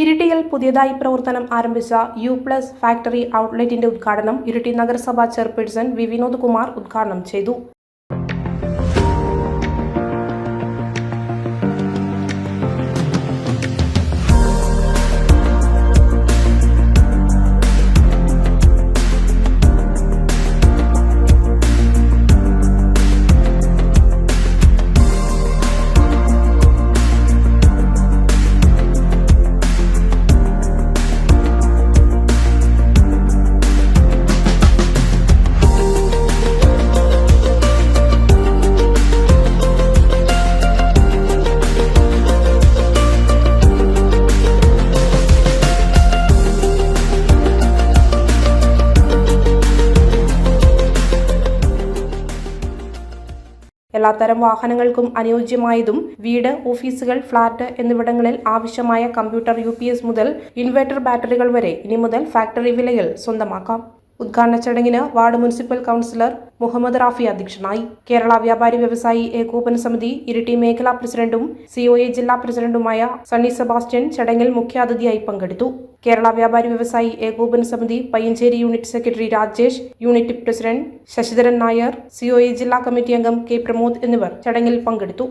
ഇരിട്ടിയിൽ പുതിയതായി പ്രവർത്തനം ആരംഭിച്ച യു+ ഫാക്ടറി ഔട്ട്ലെറ്റിന്റെ ഉദ്ഘാടനം ഇരിട്ടി നഗരസഭാ ചെയർപേഴ്സൺ വി വിനോദ് കുമാർ ഉദ്ഘാടനം ചെയ്തു. എല്ലാത്തരം വാഹനങ്ങൾക്കും അനുയോജ്യമായതും വീട്, ഓഫീസുകൾ, ഫ്ളാറ്റ് എന്നിവിടങ്ങളിൽ ആവശ്യമായ കമ്പ്യൂട്ടർ, UPS മുതൽ ഇൻവെർട്ടർ ബാറ്ററികൾ വരെ ഇനി മുതൽ ഫാക്ടറി വിലയിൽ സ്വന്തമാക്കാം. ഉദ്ഘാടന ചടങ്ങിന് ward municipal councillor Muhammad Rafi അധ്യക്ഷനായി. കേരള വ്യാപാരി വ്യവസായി ഏകോപന സമിതി ഇരിട്ടി മേഖലാ പ്രസിഡന്റും COA ജില്ലാ പ്രസിഡന്റുമായ സണ്ണി സെബാസ്റ്റ്യൻ ചടങ്ങിൽ മുഖ്യാതിഥിയായി പങ്കെടുത്തു. കേരള വ്യാപാരി വ്യവസായി ഏകോപന സമിതി Payyanchery unit secretary Rajesh, unit president Sasidharan Nair, COA ജില്ലാ കമ്മിറ്റി അംഗം K പ്രമോദ് എന്നിവർ ചടങ്ങിൽ പങ്കെടുത്തു.